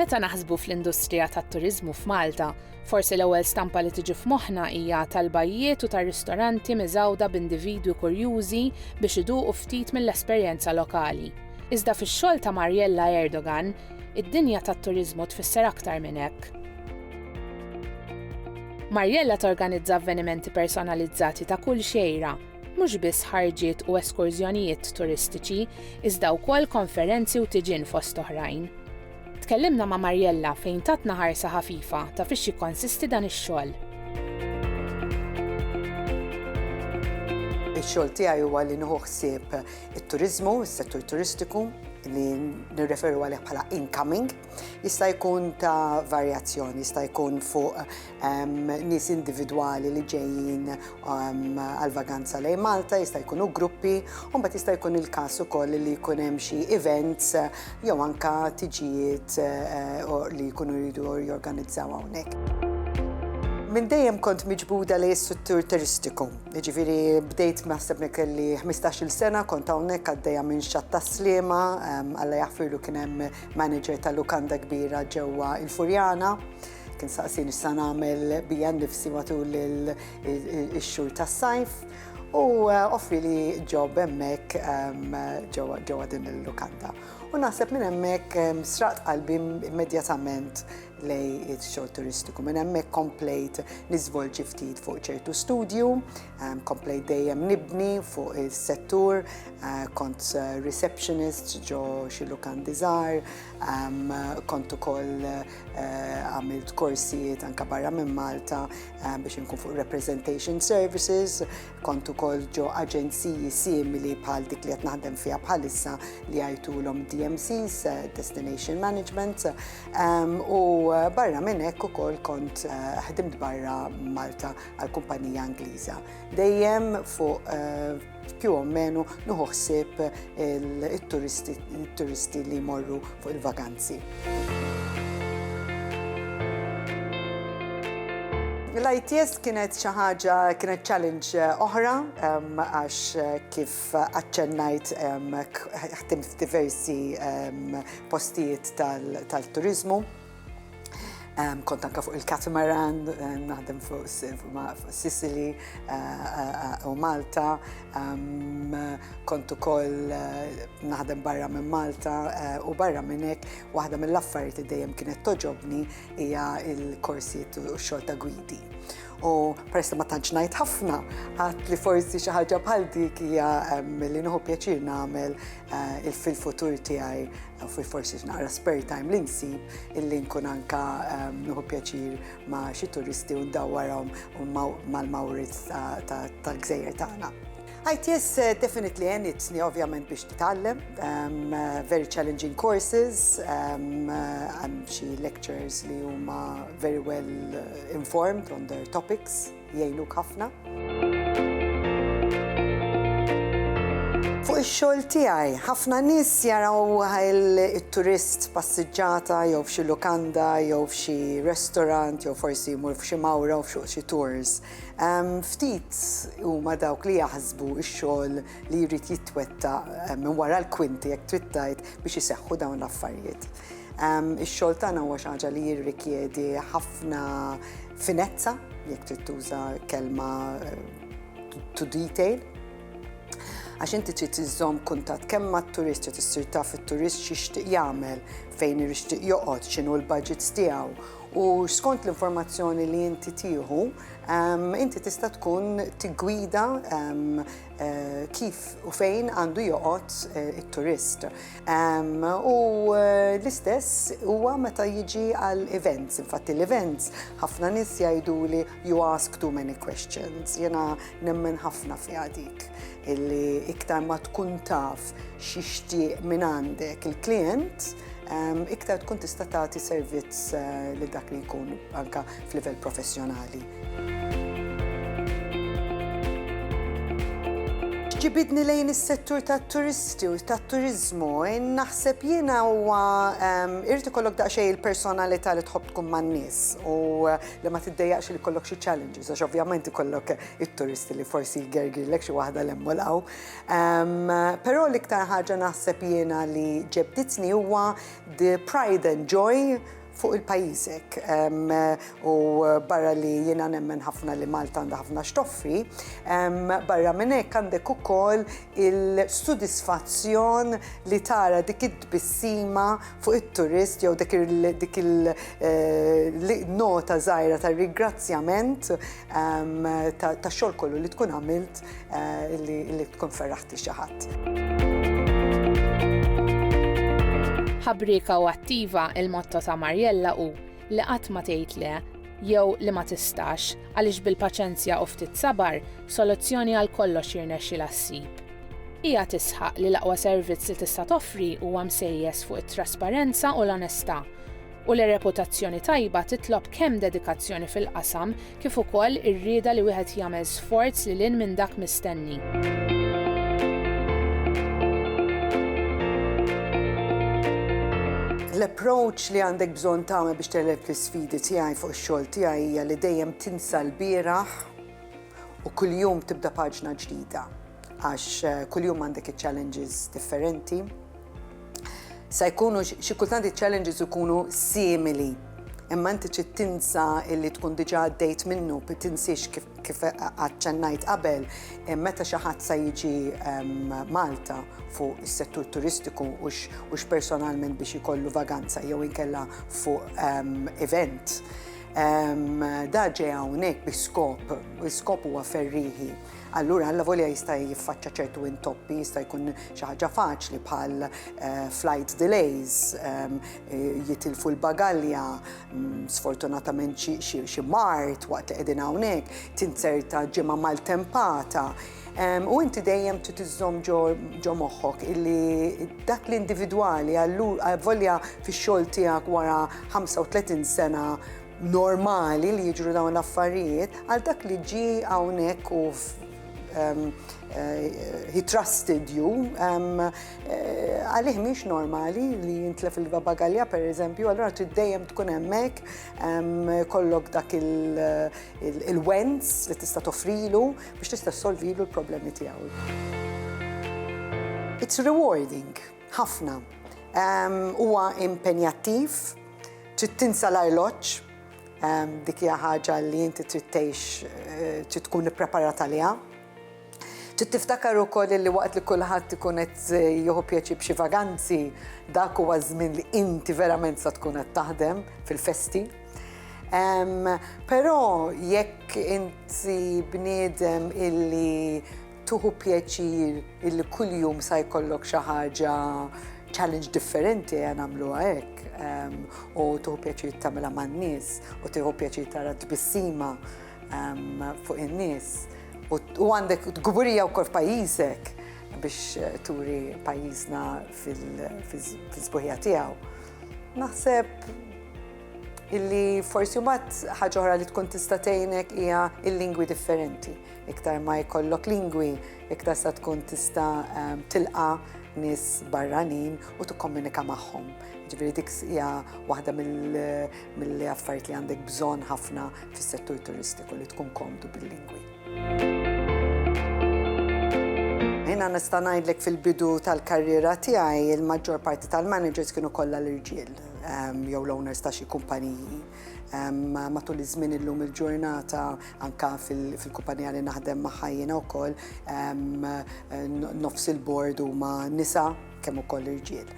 Meta naħsbu fl-industrija tat-turiżmu f'Malta, forsi l-ewwel stampa li tiġi f'moħħna hija tal-bajjiet u tar-ristoranti miżgħuda b'individwi kurjużi biex iduqu ftit mill-esperjenza lokali. Iżda fix-xogħol ta' Mariella Erdogan, id-dinja tat-turiżmu tfisser aktar minn hekk. Mariella torganizza avvenimenti personalizzati ta' kull xejra, mhux biss ħarġiet u eskurzjonijiet turistiċi, iżda wkoll konferenzi u tiġin fost oħrajn. Tkellimna ma' Mariella fejn tatna ħarsa ħafifa ta' fiex jikkonsisti dan ix-xogħol. Ix-xogħol tiegħi huwa li nieħu ħsieb it-turiżmu, is-settur turistiku li nirreferu għalih bħala incoming, jista' jkun ta' varjazzjoni, jista' jkun fuq nies individwali li ġejjin għal-vaganza lejn Malta, jista' jkunu gruppi, u mbagħad jista' jkun il-każ ukoll li jkun hemm xi events jew anke tiġijiet li jkunu jridu jorganizzaw hawnhekk. Min dejjem kont miġbuda li s-settur turistiku. Jiġifieri bdejt naħseb kelli 15-il sena kont hawnhekk għaddejja minn xatt tas-Sliema, Alla jaħfirlu kien hemm manager tal-lukanda kbira ġewwa il-Furjana. Kien saqsini issa nagħmel bija nnifsi matul ix-xhur tas-sajf u offri li ġob hemmhekk ġewwa din il-lukanda. U naħseb minn hemmhekk sraqt qalbi immedjatament lej ix-xogħol turistiku. Minn hemmhekk komplejt niżvolġi ftit fuq ċertu studju, komplejt dejjem nibni fuq is-settur, kont receptionist ġo xi lukandi żgħar, kont ukoll għamilt korsijiet anke barra minn Malta biex inkun fuq representation services, kont ukoll ġo aġenziji simili bħal dik li qed naħdem fiha bħalissa li jgħidulhom DMCs, Destination Management, u barra minn hekk ukoll kont ħdimt barra Malta għal kumpanija Ingliża. Dejjem fuq più o meno nieħu ħsieb it-turisti li jmorru fuq il-vaganzi. L-ITS kienet xi ħaġa, kienet challenge oħra għax kif aċċennajt ħdimt f'diversi postijiet tal-turiżmu. Kont anke fuq il-catamaran, naħdem fuq Sicily u Malta, kont ukoll naħdem barra minn Malta u barra minn hekk waħda mill-affarijiet li dejjem kienet toġobni hija l-korsijiet u x-xogħol ta' gwidi. U peress ma tantx ngħid ħafna, ħadt li forsi xi ħaġa bħal dik hija li nieħu pjaċir nagħmel fil-futur tiegħi u forsi naqra spare time li nsib illi nkun anke nieħu pjaċir ma' xi turisti u ndawwarhom mal-mawrid tal-gżejjer tagħna. ITS definitely enitni ovvjament biex titgħallem, very challenging courses, hemm xi lecturers li huma very well informed on their topics, jgħinuk ħafna. Fuq ix-xogħol tiegħi, ħafna nies jaraw il-turist passiġġata jew f'xi lukanda jew f'xi restorant jew forsi jmur f'xi mawra u f'xi tours. Ftit huma dawk li jaħsbu x-xogħol li jrid jitwettaq minn wara l-kwinti jekk trid tgħid biex iseħħu dawn l-affarijiet. Ix-xogħol tagħna huwa xi ħaġa li jirrikjedi ħafna finezza, jekk trid tuża kelma to detail. Għax inti trid iżżomm kuntatt kemm mat-turist trid issir taf it-turist x'jixtieq jagħmel, fejn jixtieq joqgħod, x'inhu l-budgets tiegħu. U skont l-informazzjoni li inti tieħu, inti tista' tkun tiggwida kif u fejn għandu joqgħod it-turist. U l-istess huwa meta jiġi għal events. Infatti l-events ħafna nies jgħiduli you ask too many questions. Jiena nemmen ħafna fiha dik illi iktar ma tkun taf x'ixtieq minn għandek il-klient, iktar tkun tista' tagħti servizz lil dak li jkun anke f'livell professjonali. X'ġibidni lejn is-settur tat-turiżmu, naħseb jiena huwa irid ikollok daqsxejn il-personalità li tħobb tkun man-nies u li ma tiddejjaqx li jkollok xi challenges għax ovvjament ikollok it-turisti li forsi jgergirlek xi waħda lemmu laqgħu. Però l-iktar ħaġa naħseb jiena li ġebditni huwa the pride and joy fuq il-pajjiżek. U barra li jiena nemmen ħafna li Malta għandha ħafna xtoffi, barra minn hekk għandek ukoll il-sodisfazzjon li tara dik id-tbissima fuq it-turist jew dik il-nota żgħira tar-rigrazzjament tax-xogħol kollu li tkun għamilt li tkun ferraħti xi ħadd. Ħabrika u attiva il-motto ta' Mariella hu li qatt ma tgħid le jew li ma tistax għaliex bil-paċenzja u ftit sabar soluzzjoni għal kollox jirnexxilha ssib. Hija tisħaq li l-aqwa servizz li tista' toffri huwa msejjes fuq it-trasparenza u l-onestà u li reputazzjoni tajba titlob kemm dedikazzjoni fil-qasam kif ukoll ir-rieda li wieħed jagħmel sforz li lin minn dak mistenni. L-approach li għandek bżonn tagħmel biex teleb l-isfidi tiegħi fuq ix-xogħol tiegħi hija li dejjem tinsa l-bieraħ u kuljum tibda paġna ġdida għax kuljum għandek challenges differenti. Se jkunu xi kultant challenges ikunu simili, imma inti trid tinsa illi tkun diġà għaddejt minnu tinsiex kif aċċennajt qabel meta xi ħadd se jiġi Malta fuq is-settur turistiku u personalment biex ikollu vaganza jew inkella fuq event. Da ġej hawnhekk bi skop, u l-skop huwa ferrieħi. Allura alla volja jista' jiffaċċja ċertu intoppi, jista' jkun xi ħaġa faċli bħal flight delays, jitilfu l-bagalja, sfortunatament xi mart waqt li qegħdin hawnhekk, tinserta ġimgħa maltempata. U inti dejjem trid iżżomm ġo moħħok illi dak l-individwali volja fix-xogħol tiegħek wara 35 sena normali li jiġru dawn l-affarijiet, għal dak li ġie hawnhekk u he trusted you, għalih mhix normali li jintlef il-bagalja pereżempju, allura trid dejjem tkun hemmhekk, kollok dak il-wens li tista' toffrilu biex tista' solvilu l-problemi tiegħu. It's rewarding, ħafna. Huwa impenjattiv, trid tinsa l-arloġġ, dik hija ħaġa li inti trid tgħix trid tkun ippreparata għaliha. Trid tiftakar ukoll li waqt li kulħadd ikun qed jieħu pjaċi b'xi vaganzi, dak huwa żmien li inti verament se tkun qed taħdem fil-festi. Però jekk inti bniedem illi tuħu pjaċir illi kuljum se jkollok xi ħaġa challenge differenti nagħmluha hekk u tuħu pjaċir tagħmilha man-nies u tieħu pjaċir tara tbissima fuq in-nies. U għandek gburija wkoll f'pajjiżek biex turi pajjiżna fil-sbuħija tiegħu. Naħseb illi forsi mbagħad ħaġa oħra li tkun tista' tgħinek hija l-lingwi differenti. Iktar ma jkollok lingwi, iktar sa tkun tista' tilqa' nies barranin u tikkomunika magħhom. Ġifieri dik hija waħda mill-affarijiet li għandek bżonn ħafna fis-settur turistiku li tkun komdu bil-lingwi. Jiena nista' ngħidlek fil-bidu tal-karriera tiegħi il-maġġor parti tal-managers kienu kollha l-irġiel jew l-owners ta' xi kumpaniji. Matul iż-żmien illum il-ġurnata anke fil-kumpanija li naħdem magħha jiena wkoll nofs il-bord huma nisa kemm ukoll irġiel.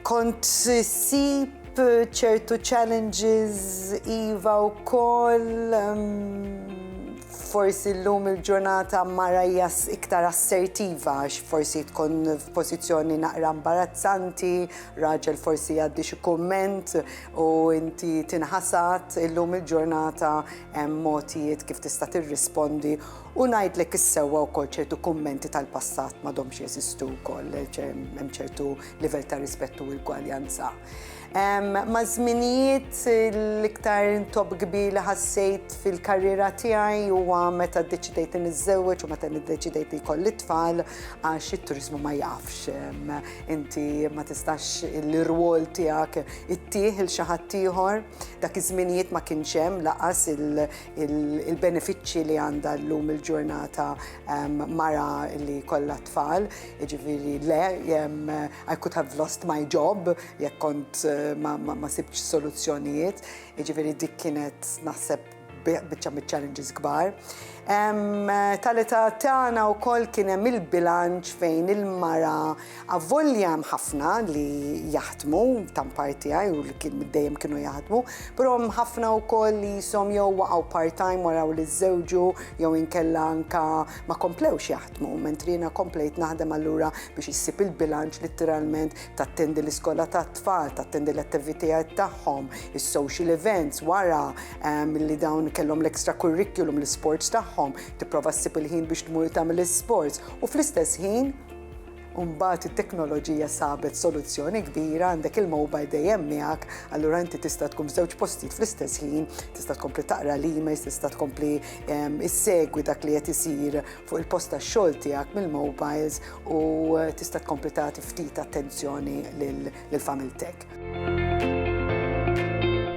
Kont sib ċertu challenges iva wkoll forsi llum il-ġurnata mara hija iktar assertiva għax forsi tkun f'pożizzjoni naqra imbarazzanti, raġel forsi jgħaddi xi kumment u inti tinħasad, illum il-ġurnata hemm mogħtijiet kif tista' tirrispondi u ngħidlek issewwa wkoll ċertu kummenti tal-passat m'għadhomx jeżistu wkoll, hemm ċertu livell ta' rispett u l-gwaljanza. Ma' żminijiet l-iktar top kbir li ħassejt fil-karriera tiegħi huwa meta ddeċidejt niżżewweġ u meta ddeċidejt li jkolli tfal għax it-turiżmu ma jafx. Inti ma tistax l-irwol tiegħek ittieħ il xi ħadd ieħor. Dak iż-żminijiet ma kienx hemm laqas il-benefiċċji li għandha llum il-ġurnata mara li kollha tfal. Jiġifieri le, I could have lost my job jekk kont ma sibx soluzzjonijiet. Jiġifieri dik kienet naħseb biċċa mit-challenges kbar. Tal-età tagħna wkoll kien hemm il-bilanċ fejn il-mara avvolja hemm ħafna li jaħdmu tam partijaj u li dejjem kienu jaħdmu, però hemm ħafna wkoll li jisom jew waqgħu part-time waraw li żżewġu jew inkella anke ma komplewx jaħdmu. Mentri jiena komplejt naħdem allura biex issib il-bilanċ litteralment tattendi l-iskola tat-tfal, tattendi l-attivitajiet tagħhom, is-social events wara milli dawn kellhom l-extra curriculum l-sports tagħhom. Tipprova ssib il-ħin biex tmur tagħmel l-isports u fl-istess ħin mbagħad it-teknoloġija sabet soluzzjoni kbira għandek il-mobile dejjem miegħek, allura inti tista' tkun f'żewġ postijiet fl-istess ħin, tista' tkompli taqra l-emails, tista' tkompli issegwi dak li qed isir fuq il-post tax-xogħol tiegħek mill-mobiles u tista' tkompli tagħti ftit attenzjoni lil-familtek.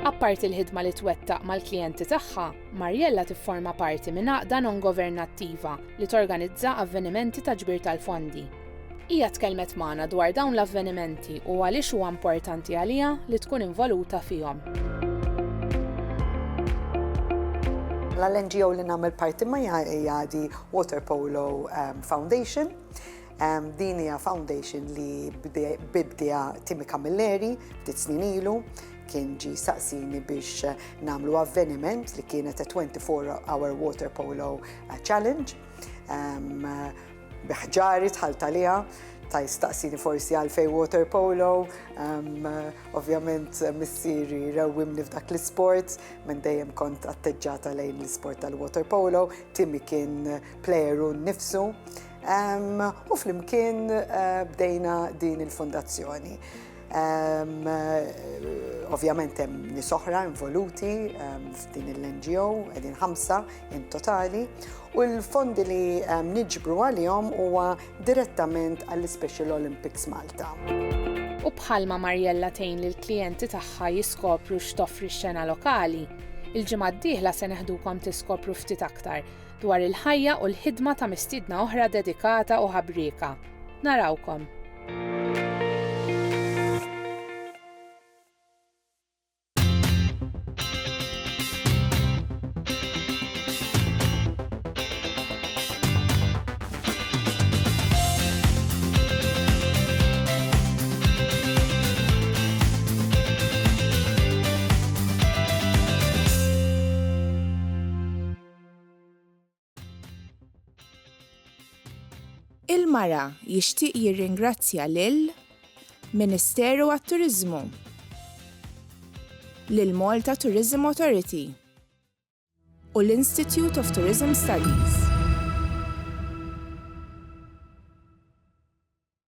Apparti l-ħidma li twettaq mal-klijenti tagħha, Mariella tifforma parti minn għaqda non-governattiva li torganizza avvenimenti ta' ġbir tal-fondi. Hija tkellmet magħna dwar dawn l-avvenimenti u għaliex huwa importanti għaliha li tkun involuta fihom. L-NGO li nagħmel parti magħha hija di Water Polo Foundation. Din hija foundation li bibdiha Timmy Camilleri ftit snin ilu. Kien ġi saqsini biex nagħmlu avveniment li kienet a 24-hour Water Polo Challenge. Biħġari tħalt għaliha, ta' jistaqsini forsi għalfej Water Polo. Ovvjament missieri rewwimni f'dak l-isport, minn dejjem kont atteġġata lejn l-isport tal-Water Polo. Timmy kien plejeru nnifsu. U flimkien bdejna din il-fondazzjoni. Ovvjament hemm nies oħra involuti f'din il-NGO, qegħdin 5 in totali, u l-fondi li niġbru għalihom huwa direttament għall-Special Olympics Malta. U bħalma Mariella tgħin lill-klijenti tagħha jiskopru x'toffri x-xena lokali, il-ġimgħa d-dieħla se neħdukom tiskopru ftit aktar dwar il-ħajja u l-ħidma ta' mistiedna oħra dedikata u ħabrieka. Narawkom. Il-mara jixtieq jirringrazzja lill-Ministeru għat-Turiżmu, lill-Malta Tourism Authority u l-Institute of Tourism Studies.